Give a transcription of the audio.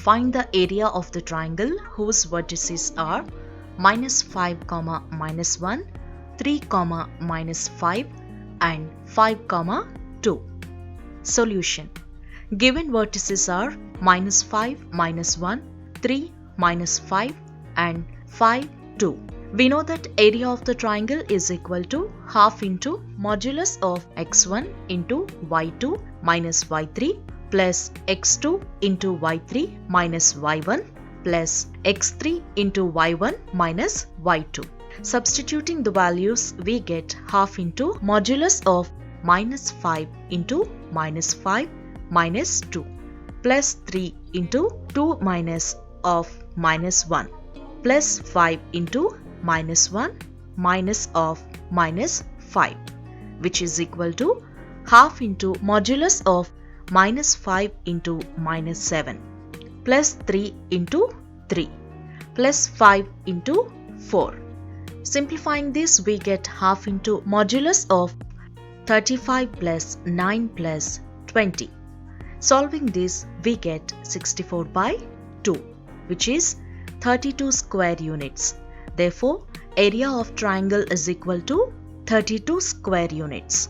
Find the area of the triangle whose vertices are -5, -1, 3, -5 and 5, 2. Solution. Given vertices are -5, -1, 3, -5 and 5, 2. We know that area of the triangle is equal to half into modulus of x1 into y2 minus y3 plus x2 into y3 minus y1 plus x3 into y1 minus y2. Substituting the values, we get half into modulus of -5 into -5 minus 2 plus 3 into 2 minus of -1 plus 5 into -1 minus of -5, which is equal to half into modulus of -5 into -7 plus 3 into 3 plus 5 into 4. Simplifying this, we get half into modulus of 35 plus 9 plus 20. Solving this, we get 64/2, which is 32 square units. Therefore, area of triangle is equal to 32 square units.